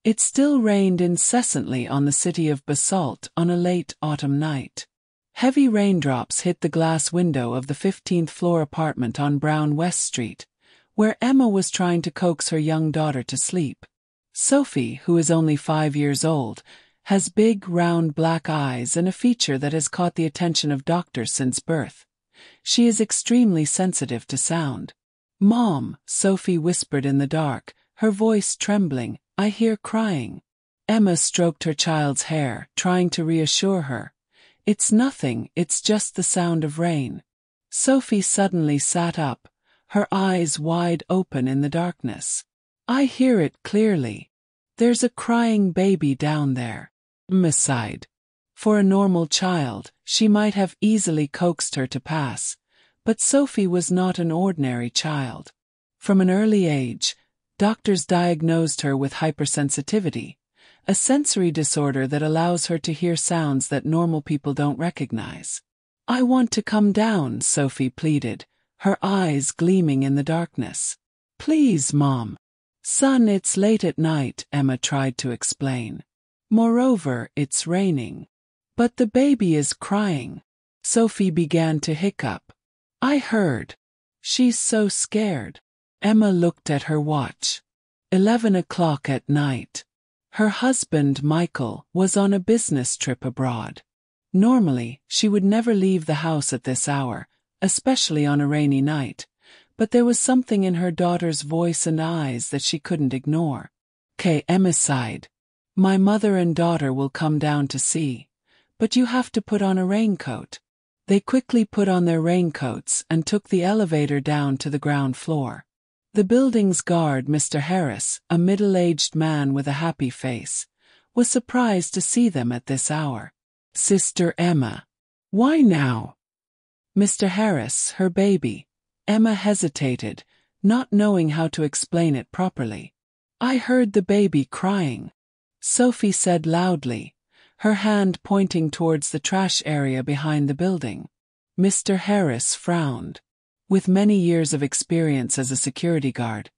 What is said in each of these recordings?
It still rained incessantly on the city of Basalt on a late autumn night. Heavy raindrops hit the glass window of the 15th floor apartment on Brown West Street, where Emma was trying to coax her young daughter to sleep. Sophie, who is only 5 years old, has big, round black eyes and a feature that has caught the attention of doctors since birth. She is extremely sensitive to sound. "Mom," Sophie whispered in the dark, her voice trembling, "I hear crying." Emma stroked her child's hair, trying to reassure her. "It's nothing, it's just the sound of rain." Sophie suddenly sat up, her eyes wide open in the darkness. "I hear it clearly. There's a crying baby down there." Emma sighed. For a normal child, she might have easily coaxed her to pass, but Sophie was not an ordinary child. From an early age, doctors diagnosed her with hypersensitivity, a sensory disorder that allows her to hear sounds that normal people don't recognize. "I want to come down," Sophie pleaded, her eyes gleaming in the darkness. "Please, Mom." "Son, it's late at night," Emma tried to explain. "Moreover, it's raining." "But the baby is crying." Sophie began to hiccup. "I heard. She's so scared." Emma looked at her watch. 11 o'clock at night. Her husband, Michael, was on a business trip abroad. Normally, she would never leave the house at this hour, especially on a rainy night, but there was something in her daughter's voice and eyes that she couldn't ignore. Emma sighed. "My mother and daughter will come down to see, but you have to put on a raincoat." They quickly put on their raincoats and took the elevator down to the ground floor. The building's guard, Mr. Harris, a middle-aged man with a happy face, was surprised to see them at this hour. "Sister Emma." "Why now?" "Mr. Harris, her baby." Emma hesitated, not knowing how to explain it properly. "I heard the baby crying," Sophie said loudly, her hand pointing towards the trash area behind the building. Mr. Harris frowned. With many years of experience as a security guard,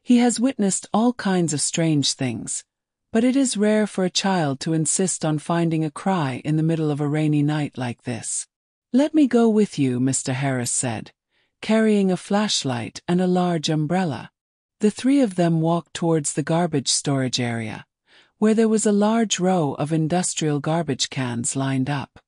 he has witnessed all kinds of strange things, but it is rare for a child to insist on finding a cry in the middle of a rainy night like this. "Let me go with you," Mr. Harris said, carrying a flashlight and a large umbrella. The three of them walked towards the garbage storage area, where there was a large row of industrial garbage cans lined up.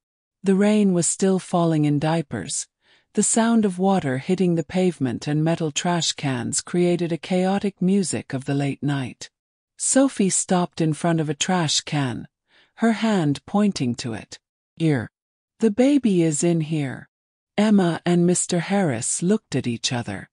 The rain was still falling in diapers. The sound of water hitting the pavement and metal trash cans created a chaotic music of the late night. Sophie stopped in front of a trash can, her hand pointing to it. "Here. The baby is in here." Emma and Mr. Harris looked at each other.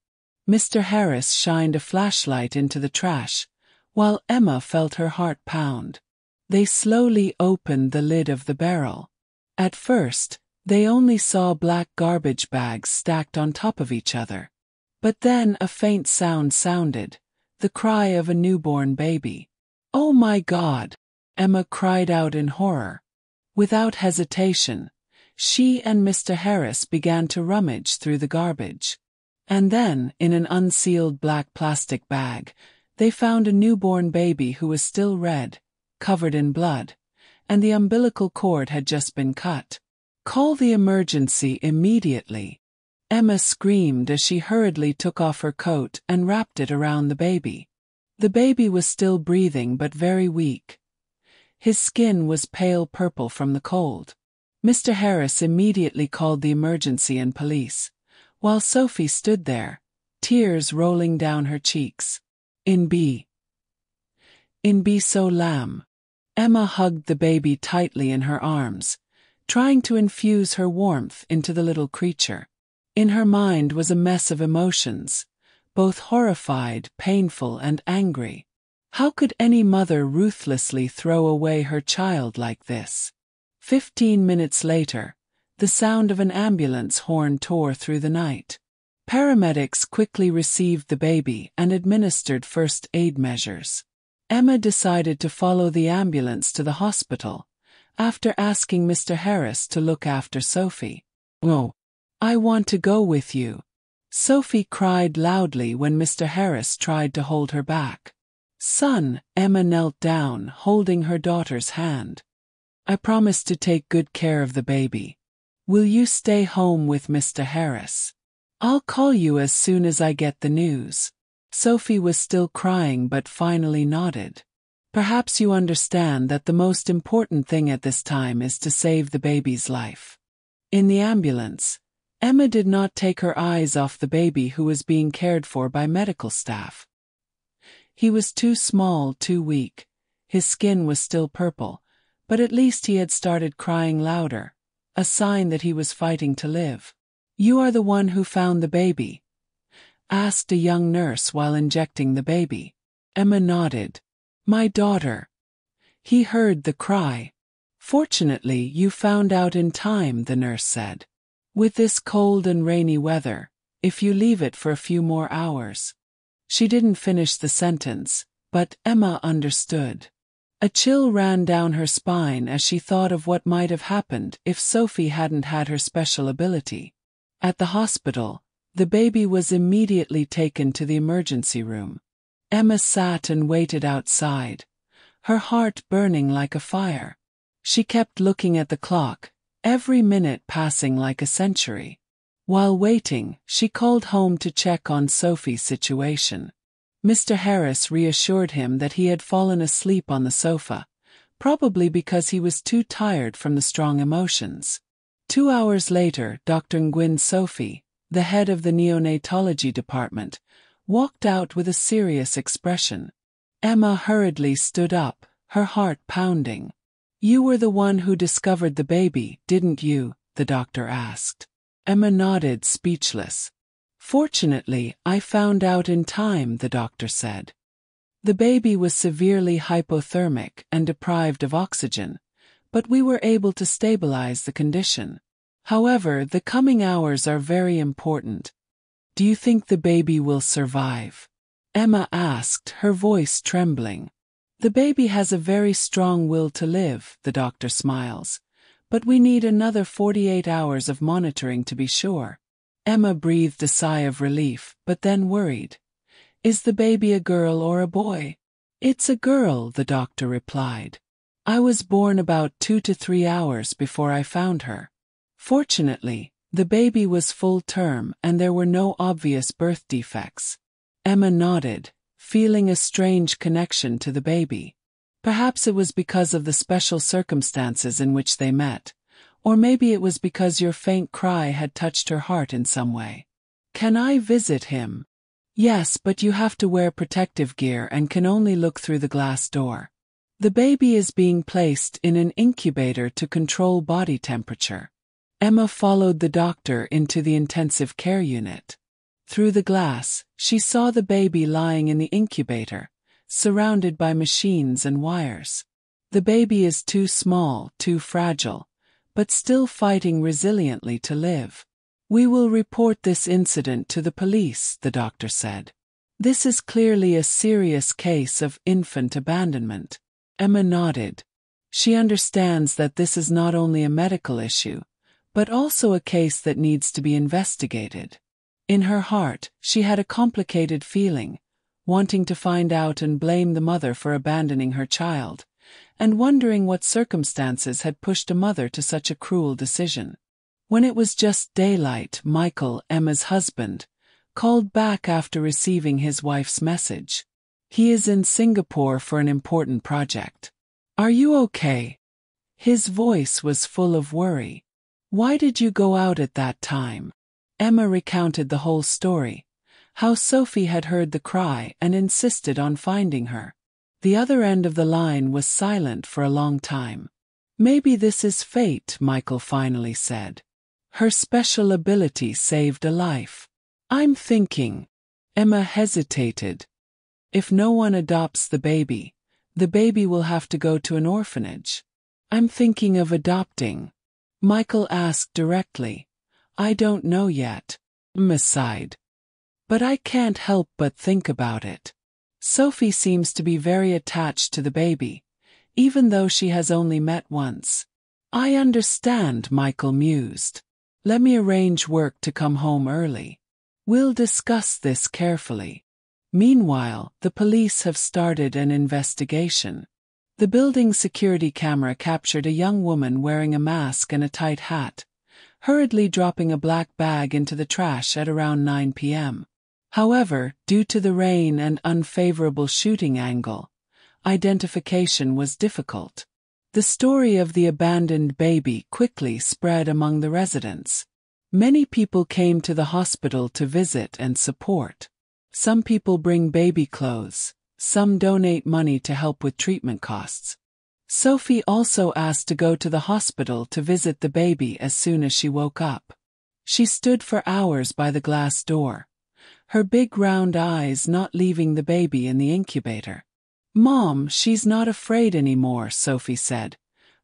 Mr. Harris shined a flashlight into the trash, while Emma felt her heart pound. They slowly opened the lid of the barrel. At first, they only saw black garbage bags stacked on top of each other. But then a faint sound sounded, the cry of a newborn baby. "Oh my God!" Emma cried out in horror. Without hesitation, she and Mr. Harris began to rummage through the garbage. And then, in an unsealed black plastic bag, they found a newborn baby who was still red, covered in blood, and the umbilical cord had just been cut. "Call the emergency immediately," Emma screamed as she hurriedly took off her coat and wrapped it around the baby. The baby was still breathing but very weak. His skin was pale purple from the cold. Mr. Harris immediately called the emergency and police, while Sophie stood there, tears rolling down her cheeks. In B. So lamb. Emma hugged the baby tightly in her arms, trying to infuse her warmth into the little creature. In her mind was a mess of emotions, both horrified, painful, and angry. How could any mother ruthlessly throw away her child like this? 15 minutes later, the sound of an ambulance horn tore through the night. Paramedics quickly received the baby and administered first aid measures. Emma decided to follow the ambulance to the hospital, after asking Mr. Harris to look after Sophie. "Oh, I want to go with you," Sophie cried loudly when Mr. Harris tried to hold her back. Son, Emma knelt down, holding her daughter's hand. I promise to take good care of the baby. Will you stay home with Mr. Harris? I'll call you as soon as I get the news. Sophie was still crying but finally nodded. Perhaps you understand that the most important thing at this time is to save the baby's life. In the ambulance, Emma did not take her eyes off the baby who was being cared for by medical staff. He was too small, too weak. His skin was still purple, but at least he had started crying louder, a sign that he was fighting to live. You are the one who found the baby? Asked a young nurse while injecting the baby. Emma nodded. My daughter. He heard the cry. Fortunately, you found out in time, the nurse said. With this cold and rainy weather, if you leave it for a few more hours. She didn't finish the sentence, but Emma understood. A chill ran down her spine as she thought of what might have happened if Sophie hadn't had her special ability. At the hospital, the baby was immediately taken to the emergency room. Emma sat and waited outside, her heart burning like a fire. She kept looking at the clock, every minute passing like a century. While waiting, she called home to check on Sophie's situation. Mr. Harris reassured him that he had fallen asleep on the sofa, probably because he was too tired from the strong emotions. 2 hours later, Dr. Nguyen Sophie, the head of the neonatology department, walked out with a serious expression. Emma hurriedly stood up, her heart pounding. You were the one who discovered the baby, didn't you? The doctor asked. Emma nodded, speechless. Fortunately, I found out in time, the doctor said. The baby was severely hypothermic and deprived of oxygen, but we were able to stabilize the condition. However, the coming hours are very important. Do you think the baby will survive? Emma asked, her voice trembling. The baby has a very strong will to live, the doctor smiles. But we need another 48 hours of monitoring to be sure. Emma breathed a sigh of relief, but then worried. Is the baby a girl or a boy? It's a girl, the doctor replied. I was born about 2 to 3 hours before I found her. Fortunately, the baby was full term and there were no obvious birth defects. Emma nodded, feeling a strange connection to the baby. Perhaps it was because of the special circumstances in which they met, or maybe it was because your faint cry had touched her heart in some way. Can I visit him? Yes, but you have to wear protective gear and can only look through the glass door. The baby is being placed in an incubator to control body temperature. Emma followed the doctor into the intensive care unit. Through the glass, she saw the baby lying in the incubator, surrounded by machines and wires. The baby is too small, too fragile, but still fighting resiliently to live. We will report this incident to the police, the doctor said. This is clearly a serious case of infant abandonment. Emma nodded. She understands that this is not only a medical issue, but also a case that needs to be investigated. In her heart, she had a complicated feeling, wanting to find out and blame the mother for abandoning her child, and wondering what circumstances had pushed a mother to such a cruel decision. When it was just daylight, Michael, Emma's husband, called back after receiving his wife's message. He is in Singapore for an important project. Are you okay? His voice was full of worry. Why did you go out at that time? Emma recounted the whole story, how Sophie had heard the cry and insisted on finding her. The other end of the line was silent for a long time. Maybe this is fate, Michael finally said. Her special ability saved a life. I'm thinking. Emma hesitated. If no one adopts the baby will have to go to an orphanage. I'm thinking of adopting. Michael asked directly. I don't know yet. Emma sighed. But I can't help but think about it. Sophie seems to be very attached to the baby, even though she has only met once. I understand, Michael mused. Let me arrange work to come home early. We'll discuss this carefully. Meanwhile, the police have started an investigation. The building's security camera captured a young woman wearing a mask and a tight hat, hurriedly dropping a black bag into the trash at around 9 p.m. However, due to the rain and unfavorable shooting angle, identification was difficult. The story of the abandoned baby quickly spread among the residents. Many people came to the hospital to visit and support. Some people bring baby clothes, some donate money to help with treatment costs. Sophie also asked to go to the hospital to visit the baby as soon as she woke up. She stood for hours by the glass door, her big round eyes not leaving the baby in the incubator. "Mom, she's not afraid anymore," Sophie said,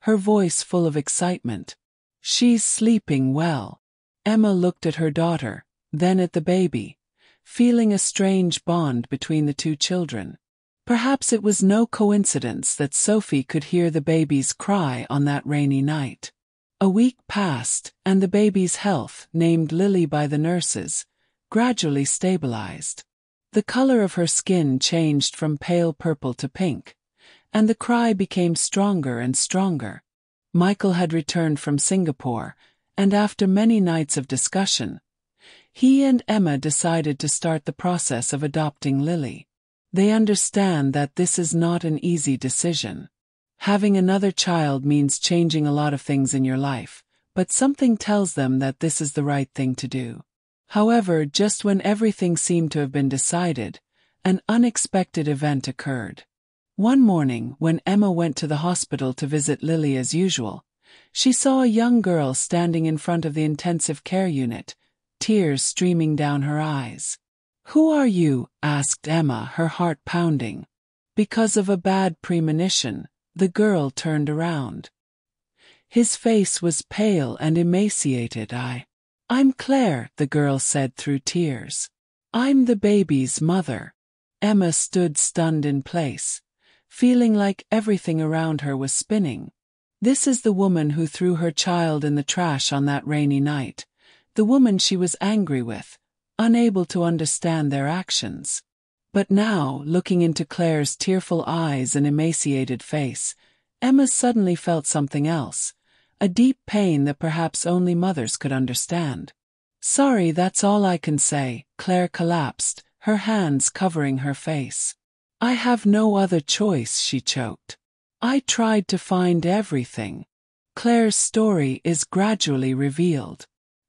her voice full of excitement. "She's sleeping well." Emma looked at her daughter, then at the baby, feeling a strange bond between the two children. Perhaps it was no coincidence that Sophie could hear the baby's cry on that rainy night. A week passed, and the baby's health, named Lily by the nurses, gradually stabilized. The color of her skin changed from pale purple to pink, and the cry became stronger and stronger. Michael had returned from Singapore, and after many nights of discussion, he and Emma decided to start the process of adopting Lily. They understand that this is not an easy decision. Having another child means changing a lot of things in your life, but something tells them that this is the right thing to do. However, just when everything seemed to have been decided, an unexpected event occurred. One morning, when Emma went to the hospital to visit Lily as usual, she saw a young girl standing in front of the intensive care unit, tears streaming down her eyes. "Who are you?" asked Emma, her heart pounding. Because of a bad premonition, the girl turned around. His face was pale and emaciated. "I'm Claire," the girl said through tears. "I'm the baby's mother." Emma stood stunned in place, feeling like everything around her was spinning. This is the woman who threw her child in the trash on that rainy night, the woman she was angry with, unable to understand their actions. But now, looking into Claire's tearful eyes and emaciated face, Emma suddenly felt something else, a deep pain that perhaps only mothers could understand. "Sorry, that's all I can say," Claire collapsed, her hands covering her face. "I have no other choice," she choked. "I tried to find everything." Claire's story is gradually revealed.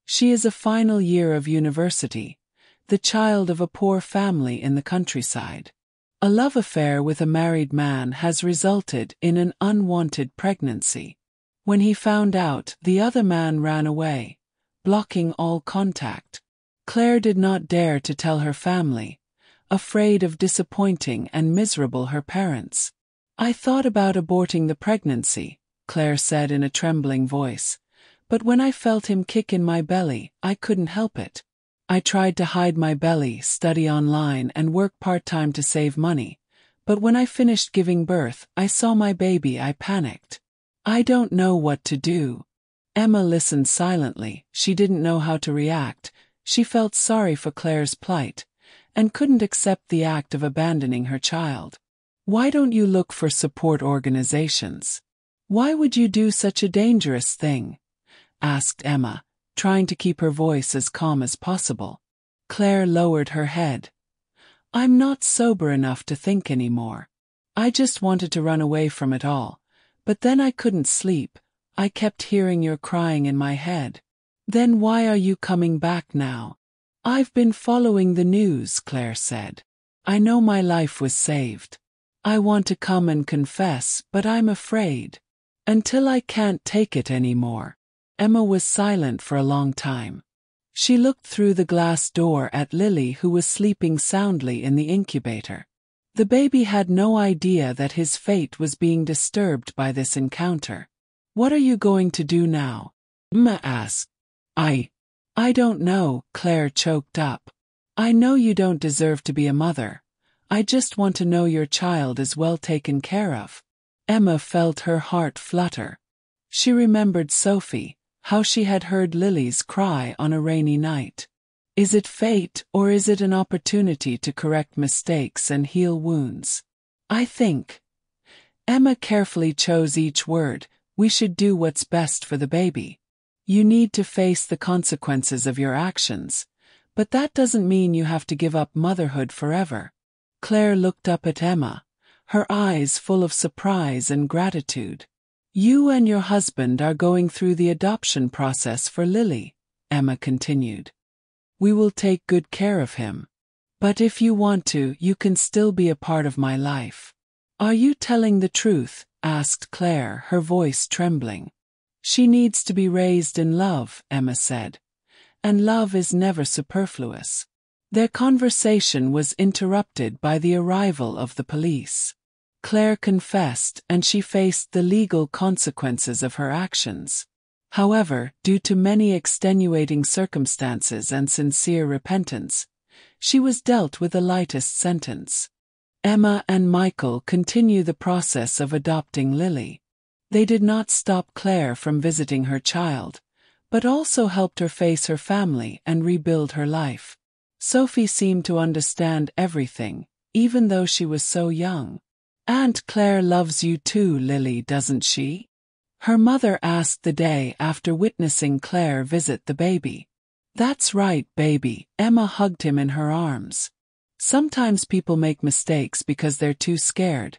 She is a final year of university, the child of a poor family in the countryside. A love affair with a married man has resulted in an unwanted pregnancy. When he found out, the other man ran away, blocking all contact. Claire did not dare to tell her family, afraid of disappointing and miserable her parents. "I thought about aborting the pregnancy," Claire said in a trembling voice. "But when I felt him kick in my belly, I couldn't help it. I tried to hide my belly, study online, and work part-time to save money. But when I finished giving birth, I saw my baby. I panicked. I don't know what to do." Emma listened silently. She didn't know how to react. She felt sorry for Claire's plight, and couldn't accept the act of abandoning her child. "Why don't you look for support organizations? Why would you do such a dangerous thing?" asked Emma, trying to keep her voice as calm as possible. Claire lowered her head. "I'm not sober enough to think anymore. I just wanted to run away from it all, but then I couldn't sleep. I kept hearing your crying in my head. Then why are you coming back now?" "I've been following the news," Claire said. "I know my life was saved. I want to come and confess, but I'm afraid. Until I can't take it anymore." Emma was silent for a long time. She looked through the glass door at Lily, who was sleeping soundly in the incubator. The baby had no idea that his fate was being disturbed by this encounter. "What are you going to do now?" Emma asked. I don't know," Claire choked up. "I know you don't deserve to be a mother. I just want to know your child is well taken care of." Emma felt her heart flutter. She remembered Sophie, how she had heard Lily's cry on a rainy night. Is it fate, or is it an opportunity to correct mistakes and heal wounds? I think. Emma carefully chose each word. We should do what's best for the baby. You need to face the consequences of your actions, but that doesn't mean you have to give up motherhood forever. Claire looked up at Emma, her eyes full of surprise and gratitude. You and your husband are going through the adoption process for Lily, Emma continued. We will take good care of him. But if you want to, you can still be a part of my life. Are you telling the truth? Asked Claire, her voice trembling. She needs to be raised in love, Emma said. And love is never superfluous. Their conversation was interrupted by the arrival of the police. Claire confessed, and she faced the legal consequences of her actions. However, due to many extenuating circumstances and sincere repentance, she was dealt with the lightest sentence. Emma and Michael continue the process of adopting Lily. They did not stop Claire from visiting her child, but also helped her face her family and rebuild her life. Sophie seemed to understand everything, even though she was so young. Aunt Claire loves you too, Lily, doesn't she? Her mother asked the day after witnessing Claire visit the baby. That's right, baby. Emma hugged him in her arms. Sometimes people make mistakes because they're too scared,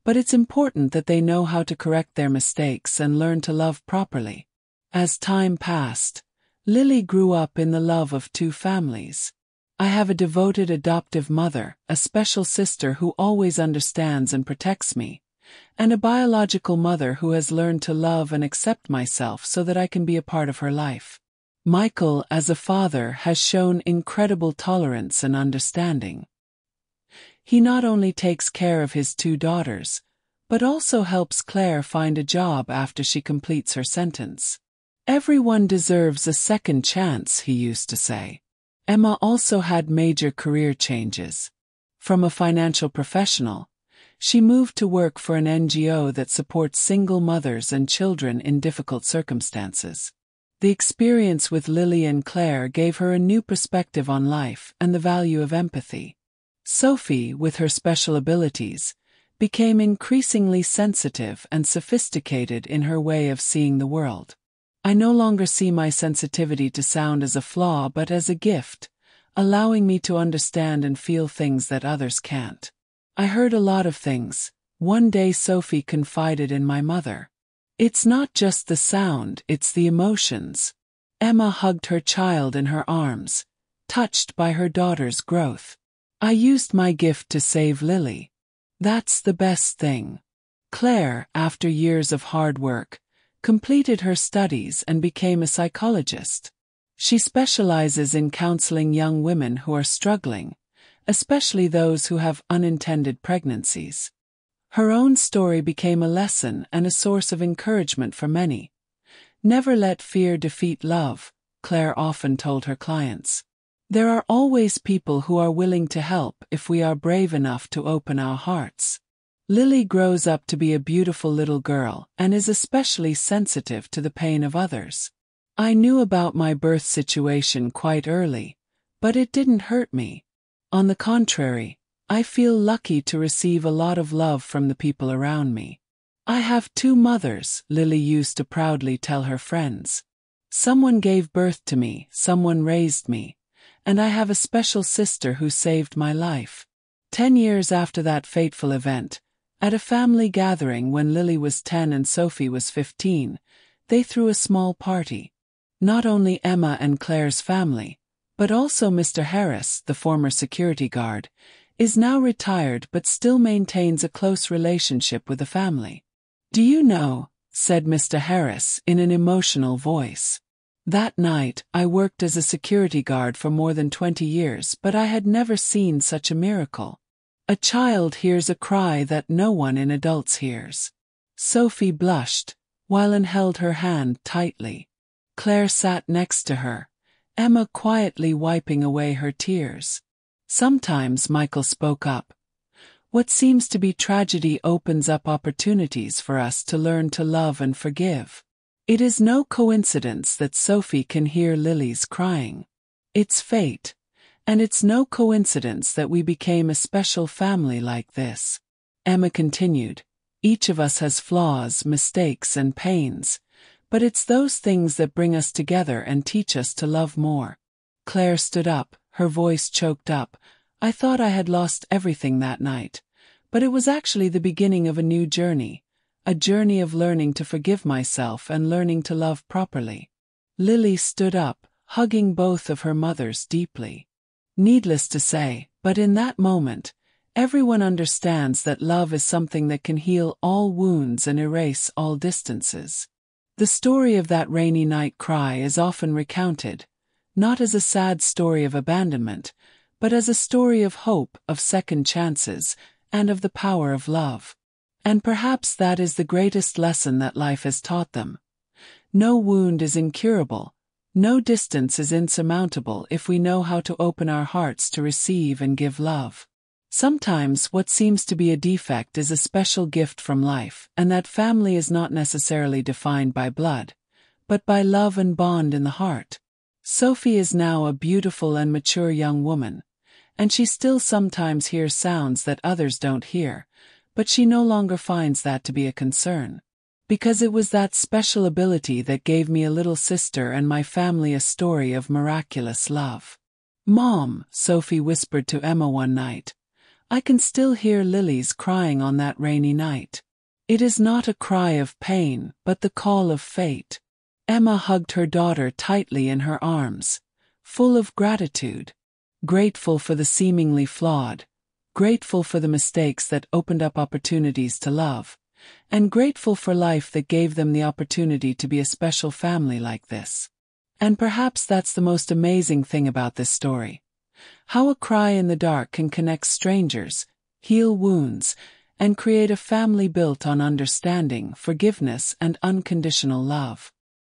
but it's important that they know how to correct their mistakes and learn to love properly. As time passed, Lily grew up in the love of two families. I have a devoted adoptive mother, a special sister who always understands and protects me, and a biological mother who has learned to love and accept myself so that I can be a part of her life. Michael, as a father, has shown incredible tolerance and understanding. He not only takes care of his two daughters, but also helps Claire find a job after she completes her sentence. Everyone deserves a second chance, he used to say. Emma also had major career changes. From a financial professional, she moved to work for an NGO that supports single mothers and children in difficult circumstances. The experience with Lily and Claire gave her a new perspective on life and the value of empathy. Sophie, with her special abilities, became increasingly sensitive and sophisticated in her way of seeing the world. I no longer see my sensitivity to sound as a flaw but as a gift, allowing me to understand and feel things that others can't. I heard a lot of things. One day Sophie confided in my mother. It's not just the sound, it's the emotions. Emma hugged her child in her arms, touched by her daughter's growth. I used my gift to save Lily. That's the best thing. Claire, after years of hard work, completed her studies and became a psychologist. She specializes in counseling young women who are struggling, especially those who have unintended pregnancies. Her own story became a lesson and a source of encouragement for many. Never let fear defeat love, Claire often told her clients. There are always people who are willing to help if we are brave enough to open our hearts. Lily grows up to be a beautiful little girl and is especially sensitive to the pain of others. I knew about my birth situation quite early, but it didn't hurt me. On the contrary, I feel lucky to receive a lot of love from the people around me. I have two mothers, Lily used to proudly tell her friends. Someone gave birth to me, someone raised me, and I have a special sister who saved my life. 10 years after that fateful event, at a family gathering when Lily was 10 and Sophie was 15, they threw a small party. Not only Emma and Claire's family, but also Mr. Harris, the former security guard, is now retired but still maintains a close relationship with the family. Do you know, said Mr. Harris in an emotional voice. That night, I worked as a security guard for more than 20 years, but I had never seen such a miracle. A child hears a cry that no one in adults hears. Sophie blushed, while Anne held her hand tightly. Claire sat next to her, Emma quietly wiping away her tears. Sometimes Michael spoke up. What seems to be tragedy opens up opportunities for us to learn to love and forgive. It is no coincidence that Sophie can hear Lily's crying. It's fate. And it's no coincidence that we became a special family like this. Emma continued. Each of us has flaws, mistakes, and pains. But it's those things that bring us together and teach us to love more. Claire stood up, her voice choked up. I thought I had lost everything that night. But it was actually the beginning of a new journey. A journey of learning to forgive myself and learning to love properly. Lily stood up, hugging both of her mothers deeply. Needless to say, but in that moment, everyone understands that love is something that can heal all wounds and erase all distances. The story of that rainy night cry is often recounted, not as a sad story of abandonment, but as a story of hope, of second chances, and of the power of love. And perhaps that is the greatest lesson that life has taught them. No wound is incurable. No distance is insurmountable if we know how to open our hearts to receive and give love. Sometimes what seems to be a defect is a special gift from life, and that family is not necessarily defined by blood, but by love and bond in the heart. Sophie is now a beautiful and mature young woman, and she still sometimes hears sounds that others don't hear, but she no longer finds that to be a concern. Because it was that special ability that gave me a little sister and my family a story of miraculous love. Mom, Sophie whispered to Emma one night, I can still hear Lily's crying on that rainy night. It is not a cry of pain, but the call of fate. Emma hugged her daughter tightly in her arms, full of gratitude, grateful for the seemingly flawed, grateful for the mistakes that opened up opportunities to love, and grateful for life that gave them the opportunity to be a special family like this. And perhaps that's the most amazing thing about this story. How a cry in the dark can connect strangers, heal wounds, and create a family built on understanding, forgiveness, and unconditional love.